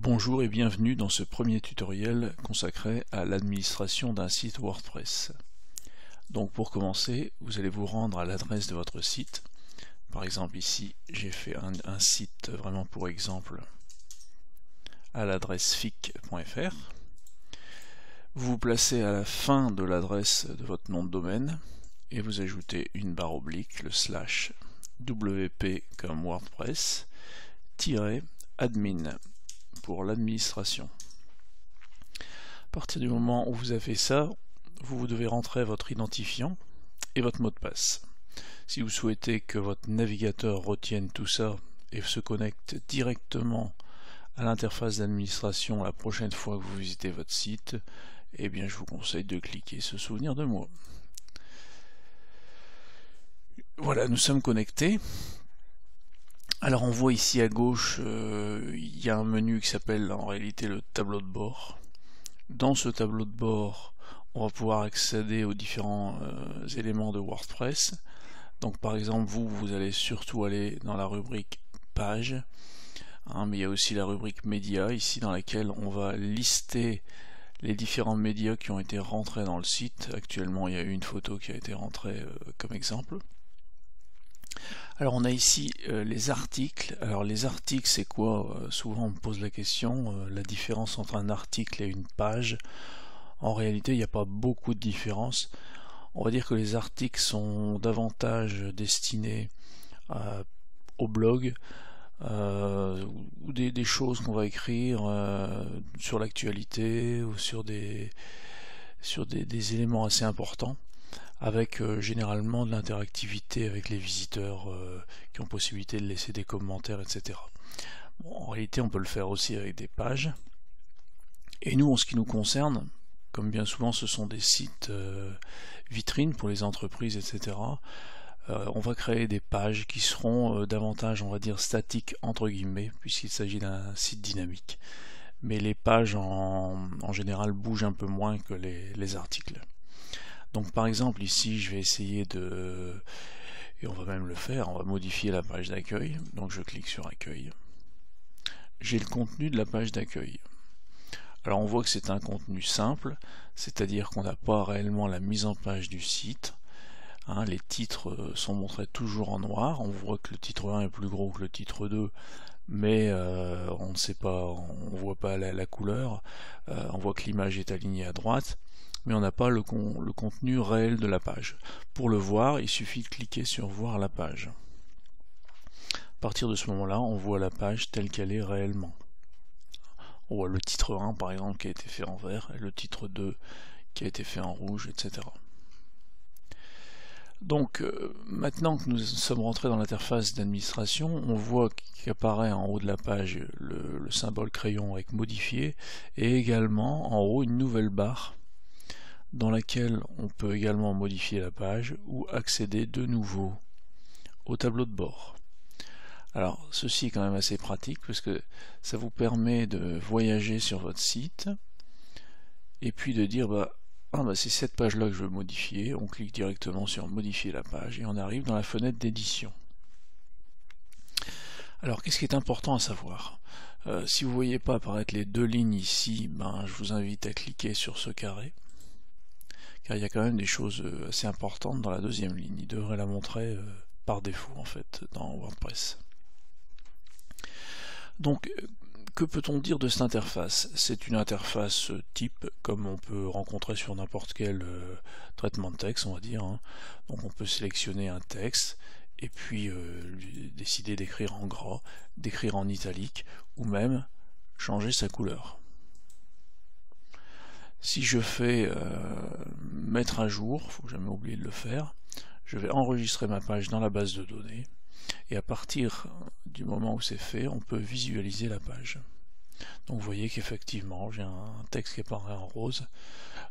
Bonjour et bienvenue dans ce premier tutoriel consacré à l'administration d'un site WordPress. Donc pour commencer, vous allez vous rendre à l'adresse de votre site. Par exemple ici, j'ai fait un site vraiment pour exemple à l'adresse fic.fr. Vous vous placez à la fin de l'adresse de votre nom de domaine et vous ajoutez une barre oblique, le slash wp comme WordPress, -admin pour l'administration. À partir du moment où vous avez fait ça, vous devez rentrer votre identifiant et votre mot de passe. Si vous souhaitez que votre navigateur retienne tout ça et se connecte directement à l'interface d'administration la prochaine fois que vous visitez votre site, eh bien je vous conseille de cliquer se souvenir de moi. Voilà, nous sommes connectés. Alors on voit ici à gauche, il y a un menu qui s'appelle en réalité le tableau de bord. Dans ce tableau de bord, on va pouvoir accéder aux différents éléments de WordPress. Donc par exemple, vous allez surtout aller dans la rubrique page, mais il y a aussi la rubrique médias ici dans laquelle on va lister les différents médias qui ont été rentrés dans le site. Actuellement, il y a une photo qui a été rentrée comme exemple. Alors on a ici les articles. Alors les articles c'est quoi? Souvent on me pose la question, la différence entre un article et une page. En réalité il n'y a pas beaucoup de différence. On va dire que les articles sont davantage destinés au blog, ou des choses qu'on va écrire sur l'actualité ou sur des éléments assez importants, avec généralement de l'interactivité avec les visiteurs qui ont possibilité de laisser des commentaires, etc. Bon, en réalité, on peut le faire aussi avec des pages. Et nous, en ce qui nous concerne, comme bien souvent ce sont des sites vitrines pour les entreprises, etc., on va créer des pages qui seront davantage, on va dire, statiques, entre guillemets, puisqu'il s'agit d'un site dynamique. Mais les pages, en général, bougent un peu moins que les articles. Donc par exemple ici je vais essayer et on va même le faire, on va modifier la page d'accueil. Donc je clique sur accueil. J'ai le contenu de la page d'accueil. Alors on voit que c'est un contenu simple, c'est-à-dire qu'on n'a pas réellement la mise en page du site. Les titres sont montrés toujours en noir. On voit que le titre 1 est plus gros que le titre 2, mais on ne sait pas, on ne voit pas la couleur. On voit que l'image est alignée à droite, mais on n'a pas le contenu réel de la page. Pour le voir, il suffit de cliquer sur voir la page. À partir de ce moment-là, on voit la page telle qu'elle est réellement. On voit le titre 1 par exemple qui a été fait en vert et le titre 2 qui a été fait en rouge, etc. Donc maintenant que nous sommes rentrés dans l'interface d'administration, on voit qu'apparaît en haut de la page le symbole crayon avec modifier et également en haut une nouvelle barre dans laquelle on peut également modifier la page ou accéder de nouveau au tableau de bord. Alors ceci est quand même assez pratique parce que ça vous permet de voyager sur votre site et puis de dire c'est cette page là que je veux modifier. On clique directement sur modifier la page et on arrive dans la fenêtre d'édition. Alors qu'est-ce qui est important à savoir? Si vous ne voyez pas apparaître les deux lignes ici, je vous invite à cliquer sur ce carré, car il y a quand même des choses assez importantes dans la deuxième ligne. Il devrait la montrer par défaut en fait dans WordPress. Donc que peut-on dire de cette interface? C'est une interface type comme on peut rencontrer sur n'importe quel traitement de texte, on va dire. Donc on peut sélectionner un texte et puis décider d'écrire en gras, d'écrire en italique ou même changer sa couleur. Si je fais mettre à jour, il ne faut jamais oublier de le faire, je vais enregistrer ma page dans la base de données et à partir du moment où c'est fait, on peut visualiser la page. Donc vous voyez qu'effectivement j'ai un texte qui apparaît en rose.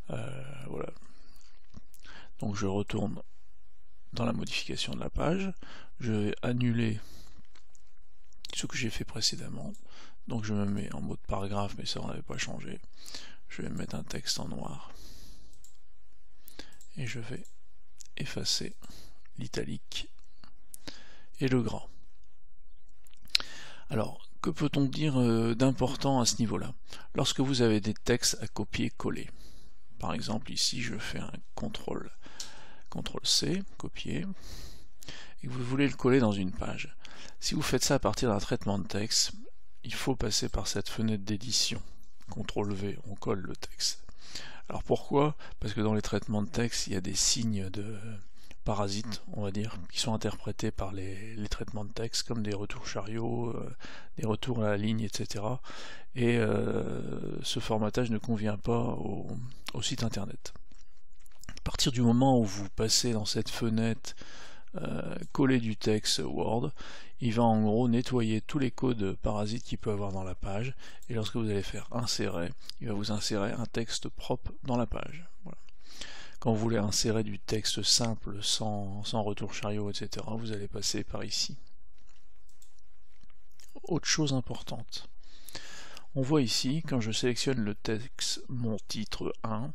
Voilà. Donc je retourne dans la modification de la page, je vais annuler ce que j'ai fait précédemment. Donc je me mets en mode paragraphe, mais ça on n'avait pas changé. Je vais mettre un texte en noir et je vais effacer l'italique et le gras. Alors que peut-on dire d'important à ce niveau-là? Lorsque vous avez des textes à copier-coller, par exemple ici je fais un CTRL-C, copier, et que vous voulez le coller dans une page. Si vous faites ça à partir d'un traitement de texte, il faut passer par cette fenêtre d'édition. CTRL-V, on colle le texte. Alors pourquoi? Parce que dans les traitements de texte, il y a des signes de parasites, on va dire, qui sont interprétés par les traitements de texte, comme des retours chariots, des retours à la ligne, etc. Et ce formatage ne convient pas au site internet. À partir du moment où vous passez dans cette fenêtre coller du texte Word, il va en gros nettoyer tous les codes parasites qu'il peut avoir dans la page, et lorsque vous allez faire insérer, il va vous insérer un texte propre dans la page. Voilà. Quand vous voulez insérer du texte simple, sans retour chariot, etc., vous allez passer par ici. Autre chose importante, on voit ici, quand je sélectionne le texte mon titre 1,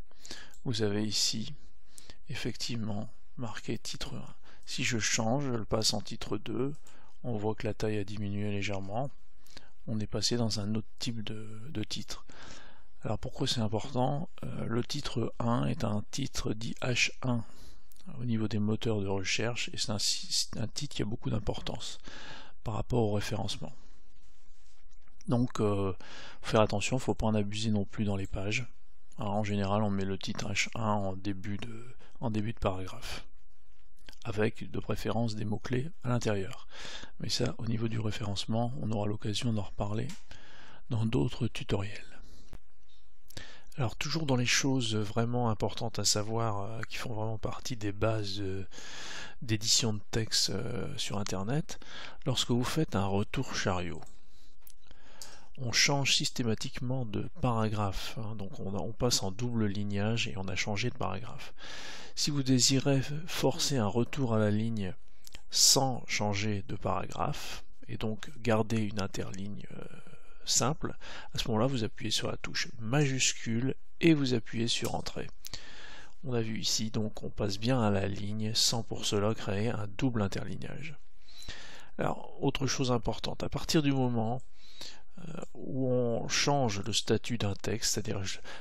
vous avez ici effectivement marqué titre 1. Si je change, je le passe en titre 2, on voit que la taille a diminué légèrement, on est passé dans un autre type de titre. Alors pourquoi c'est important? Le titre 1 est un titre dit H1 au niveau des moteurs de recherche, et c'est un titre qui a beaucoup d'importance par rapport au référencement. Donc faut faire attention, il ne faut pas en abuser non plus dans les pages. Alors, en général on met le titre H1 en début de paragraphe, avec de préférence des mots-clés à l'intérieur. Mais ça, au niveau du référencement, on aura l'occasion d'en reparler dans d'autres tutoriels. Alors toujours dans les choses vraiment importantes à savoir, qui font vraiment partie des bases d'édition de texte sur Internet, lorsque vous faites un retour chariot, on change systématiquement de paragraphe, hein, donc on passe en double lignage et on a changé de paragraphe. Si vous désirez forcer un retour à la ligne sans changer de paragraphe, et donc garder une interligne simple, à ce moment-là vous appuyez sur la touche majuscule et vous appuyez sur Entrée. On a vu ici, donc on passe bien à la ligne sans pour cela créer un double interlignage. Alors, autre chose importante, à partir du moment où on change le statut d'un texte, c'est-à-dire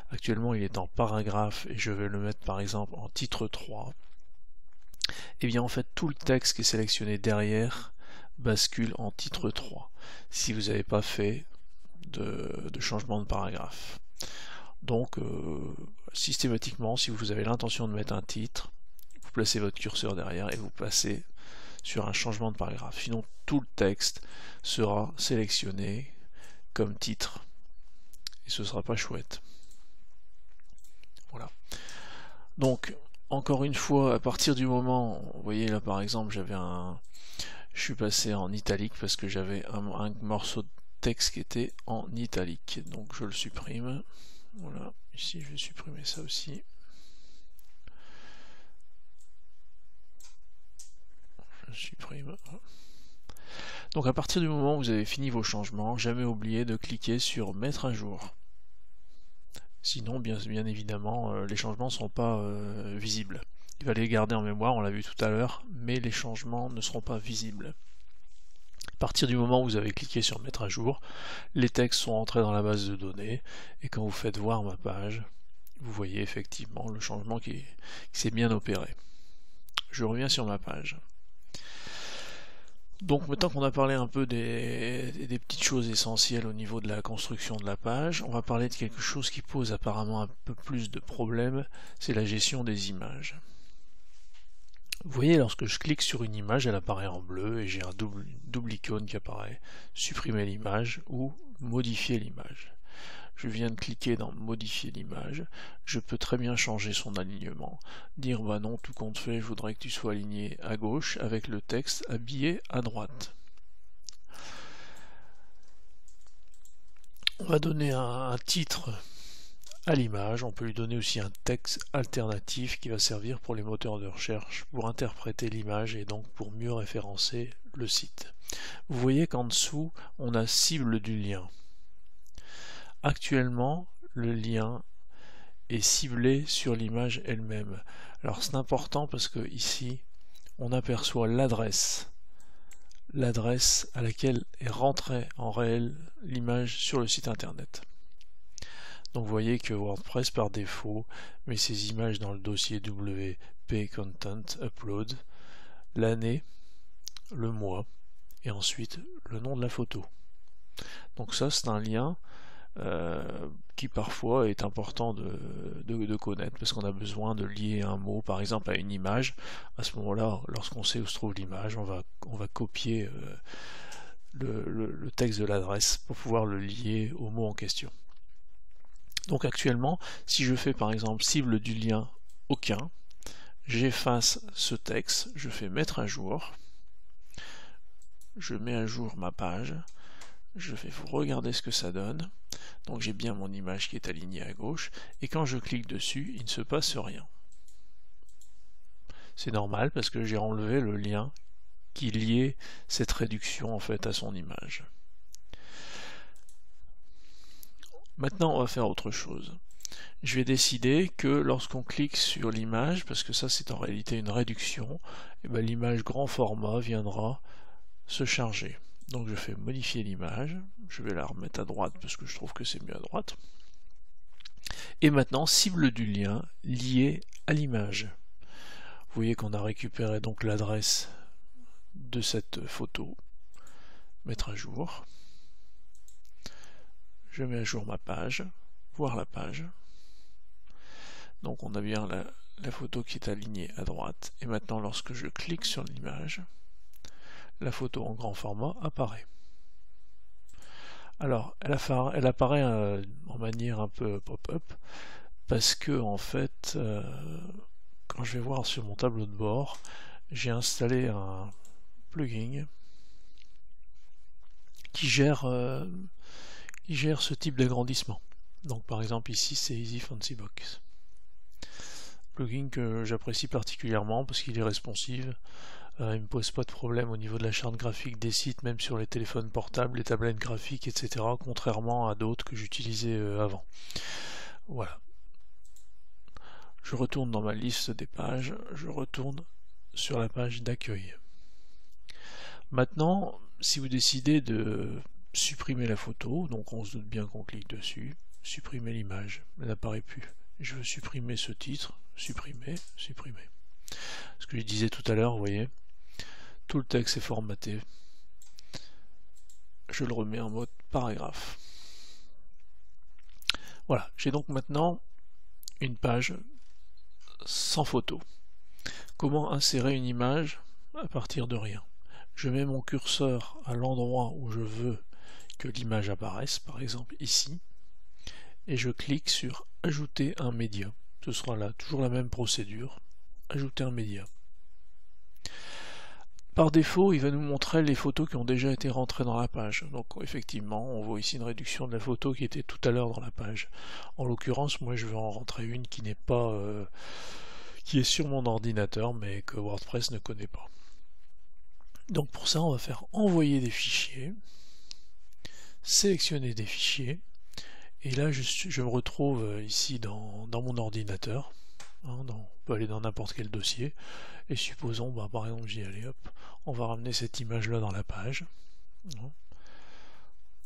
actuellement il est en paragraphe et je vais le mettre par exemple en titre 3, et bien en fait tout le texte qui est sélectionné derrière bascule en titre 3 si vous n'avez pas fait de changement de paragraphe. Donc systématiquement, si vous avez l'intention de mettre un titre, vous placez votre curseur derrière et vous passez sur un changement de paragraphe. Sinon tout le texte sera sélectionné comme titre et ce sera pas chouette. Voilà. Donc encore une fois, à partir du moment, vous voyez là par exemple, je suis passé en italique parce que j'avais un morceau de texte qui était en italique, donc je le supprime. Voilà, ici je vais supprimer ça aussi. Je supprime. Donc à partir du moment où vous avez fini vos changements, jamais oublier de cliquer sur mettre à jour. Sinon, bien évidemment, les changements ne seront pas visibles. Il va les garder en mémoire, on l'a vu tout à l'heure, mais les changements ne seront pas visibles. À partir du moment où vous avez cliqué sur mettre à jour, les textes sont entrés dans la base de données, et quand vous faites voir ma page, vous voyez effectivement le changement qui s'est bien opéré. Je reviens sur ma page. Donc maintenant qu'on a parlé un peu des petites choses essentielles au niveau de la construction de la page, on va parler de quelque chose qui pose apparemment un peu plus de problèmes, c'est la gestion des images. Vous voyez, lorsque je clique sur une image, elle apparaît en bleu et j'ai un double icône qui apparaît, supprimer l'image ou modifier l'image. Je viens de cliquer dans modifier l'image, je peux très bien changer son alignement, dire bah non, tout compte fait, je voudrais que tu sois aligné à gauche avec le texte habillé à droite. On va donner un titre à l'image, on peut lui donner aussi un texte alternatif qui va servir pour les moteurs de recherche pour interpréter l'image et donc pour mieux référencer le site. Vous voyez qu'en dessous, on a cible du lien. Actuellement, le lien est ciblé sur l'image elle-même. Alors c'est important parce que ici, on aperçoit l'adresse l'adresse à laquelle est rentrée en réel l'image sur le site internet. Donc vous voyez que WordPress par défaut met ces images dans le dossier WP Content Upload, l'année, le mois et ensuite le nom de la photo. Donc ça c'est un lien qui parfois est important de connaître parce qu'on a besoin de lier un mot par exemple à une image. À ce moment-là, lorsqu'on sait où se trouve l'image, on va copier le texte de l'adresse pour pouvoir le lier au mot en question. Donc actuellement, si je fais par exemple cible du lien aucun, j'efface ce texte, je fais mettre à jour, je mets à jour ma page, je vais vous regarder ce que ça donne. Donc j'ai bien mon image qui est alignée à gauche, et quand je clique dessus, il ne se passe rien. C'est normal parce que j'ai enlevé le lien qui liait cette réduction en fait à son image. Maintenant on va faire autre chose. Je vais décider que lorsqu'on clique sur l'image, parce que ça c'est en réalité une réduction, et bien l'image grand format viendra se charger. Donc je fais modifier l'image, je vais la remettre à droite parce que je trouve que c'est mieux à droite. Et maintenant, cible du lien lié à l'image. Vous voyez qu'on a récupéré donc l'adresse de cette photo. Mettre à jour. Je mets à jour ma page, voir la page. Donc on a bien la photo qui est alignée à droite. Et maintenant, lorsque je clique sur l'image, la photo en grand format apparaît. Alors, elle apparaît en manière un peu pop-up parce que en fait, quand je vais voir sur mon tableau de bord, j'ai installé un plugin qui gère ce type d'agrandissement. Donc par exemple ici c'est Easy Fancy Box. Plugin que j'apprécie particulièrement parce qu'il est responsive. Il ne me pose pas de problème au niveau de la charte graphique des sites, même sur les téléphones portables, les tablettes graphiques, etc. Contrairement à d'autres que j'utilisais avant. Voilà. Je retourne dans ma liste des pages, je retourne sur la page d'accueil. Maintenant, si vous décidez de supprimer la photo, donc on se doute bien qu'on clique dessus, supprimer l'image, elle n'apparaît plus. Je veux supprimer ce titre, supprimer, supprimer. Ce que je disais tout à l'heure, vous voyez, tout le texte est formaté. Je le remets en mode paragraphe. Voilà, j'ai donc maintenant une page sans photo. Comment insérer une image à partir de rien? Je mets mon curseur à l'endroit où je veux que l'image apparaisse, par exemple ici, et je clique sur ajouter un média. Ce sera là, toujours la même procédure, ajouter un média. Par défaut, il va nous montrer les photos qui ont déjà été rentrées dans la page. Donc effectivement, on voit ici une réduction de la photo qui était tout à l'heure dans la page. En l'occurrence, moi je vais en rentrer une qui n'est pas qui est sur mon ordinateur, mais que WordPress ne connaît pas. Donc pour ça, on va faire envoyer des fichiers, sélectionner des fichiers, et là je me retrouve ici dans mon ordinateur. On peut aller dans n'importe quel dossier, et supposons, par exemple, j'y allais, hop, on va ramener cette image-là dans la page.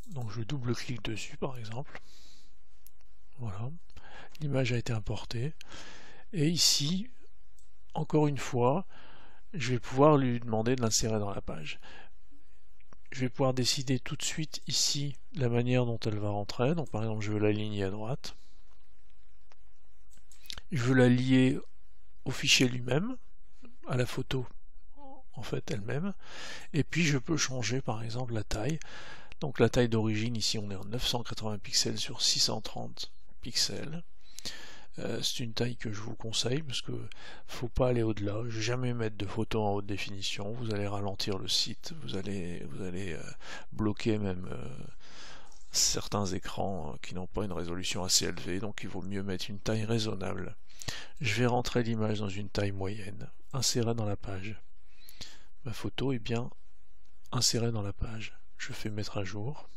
Donc je double-clique dessus, par exemple. Voilà, l'image a été importée. Et ici, encore une fois, je vais pouvoir lui demander de l'insérer dans la page. Je vais pouvoir décider tout de suite ici la manière dont elle va rentrer. Donc par exemple, je veux l'aligner à droite. Je veux la lier au fichier lui-même, à la photo en fait elle-même, et puis je peux changer par exemple la taille. Donc la taille d'origine, ici on est en 980 pixels sur 630 pixels. C'est une taille que je vous conseille parce que faut pas aller au-delà. Jamais mettre de photos en haute définition, vous allez ralentir le site, vous allez bloquer même certains écrans qui n'ont pas une résolution assez élevée, donc il vaut mieux mettre une taille raisonnable. Je vais rentrer l'image dans une taille moyenne, insérer dans la page. Ma photo est bien insérée dans la page. Je fais mettre à jour,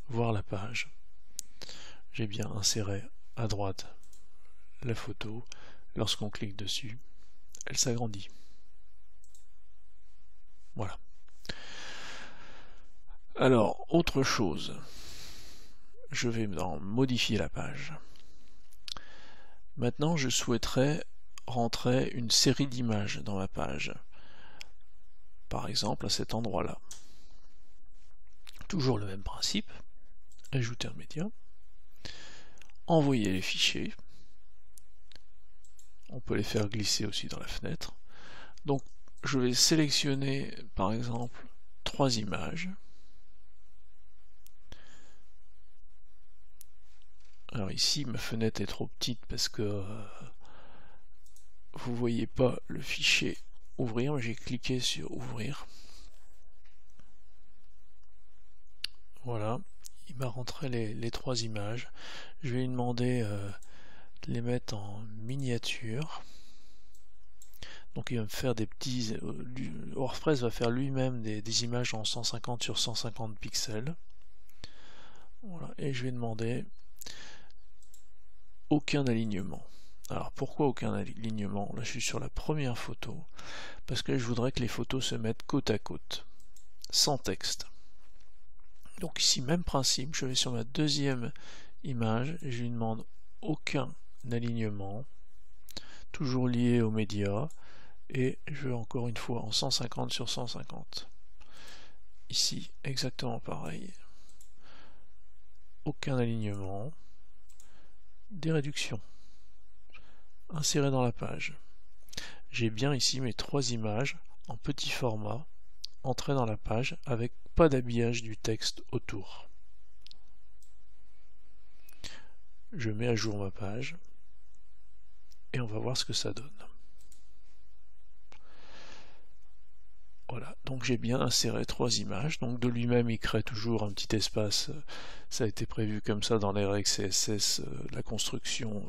voir la page. J'ai bien inséré à droite la photo. Lorsqu'on clique dessus, elle s'agrandit. Voilà. Alors, autre chose, je vais modifier la page. Maintenant, je souhaiterais rentrer une série d'images dans ma page. Par exemple, à cet endroit-là. Toujours le même principe. Ajouter un média. Envoyer les fichiers. On peut les faire glisser aussi dans la fenêtre. Donc, je vais sélectionner, par exemple, 3 images. Alors ici, ma fenêtre est trop petite parce que vous voyez pas le fichier ouvrir. J'ai cliqué sur ouvrir. Voilà, il m'a rentré les 3 images. Je vais lui demander de les mettre en miniature. Donc il va me faire des petits... WordPress va faire lui-même des images en 150 sur 150 pixels. Voilà, et je vais demander aucun alignement. Alors pourquoi aucun alignement? Là je suis sur la première photo, parce que je voudrais que les photos se mettent côte à côte, sans texte. Donc ici même principe, je vais sur ma deuxième image et je lui demande aucun alignement, toujours lié aux médias, et je vais encore une fois en 150 sur 150. Ici exactement pareil, aucun alignement, des réductions. Insérer dans la page. J'ai bien ici mes 3 images en petit format, entrées dans la page avec pas d'habillage du texte autour. Je mets à jour ma page et on va voir ce que ça donne. Voilà, donc j'ai bien inséré 3 images, donc de lui-même il crée toujours un petit espace, ça a été prévu comme ça dans les règles CSS, la construction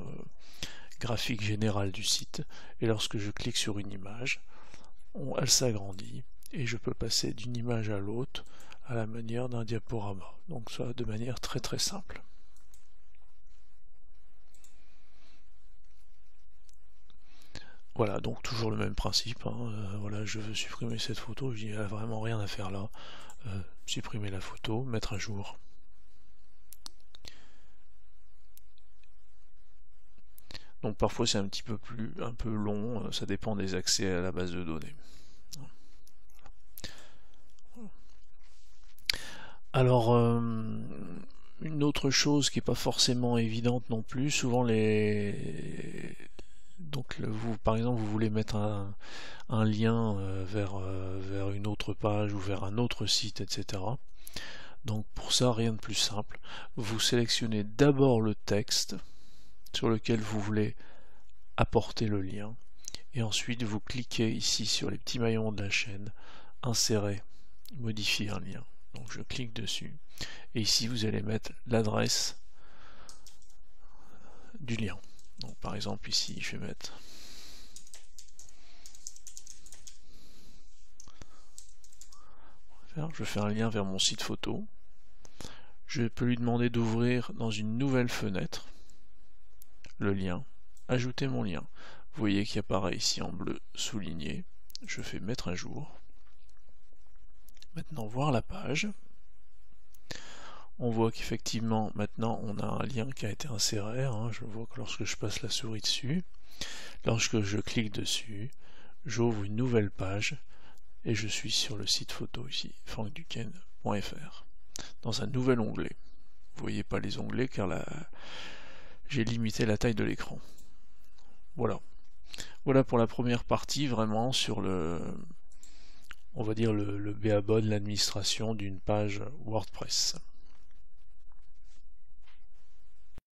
graphique générale du site, et lorsque je clique sur une image, elle s'agrandit, et je peux passer d'une image à l'autre à la manière d'un diaporama, donc ça de manière très très simple. Voilà, donc toujours le même principe, hein. Voilà, je veux supprimer cette photo, je dis il n'y a vraiment rien à faire là, supprimer la photo, mettre à jour. Donc parfois c'est un peu long, ça dépend des accès à la base de données. Alors une autre chose qui n'est pas forcément évidente non plus, souvent par exemple, vous voulez mettre un lien vers une autre page ou vers un autre site, etc. Donc pour ça, rien de plus simple. Vous sélectionnez d'abord le texte sur lequel vous voulez apporter le lien. Et ensuite, vous cliquez ici sur les petits maillons de la chaîne, insérer, modifier un lien. Donc je clique dessus. Et ici, vous allez mettre l'adresse du lien. Donc par exemple ici je vais mettre je fais un lien vers mon site photo. Je peux lui demander d'ouvrir dans une nouvelle fenêtre le lien, ajouter mon lien. Vous voyez qu'il apparaît ici en bleu souligné. Je fais mettre à jour. Maintenant voir la page. On voit qu'effectivement maintenant on a un lien qui a été inséré, hein. Je vois que lorsque je passe la souris dessus, lorsque je clique dessus, j'ouvre une nouvelle page et je suis sur le site photo ici, frankduquesne.fr, dans un nouvel onglet. Vous voyez pas les onglets car j'ai limité la taille de l'écran. Voilà. Voilà pour la première partie, vraiment sur on va dire le b.a-ba de l'administration d'une page WordPress.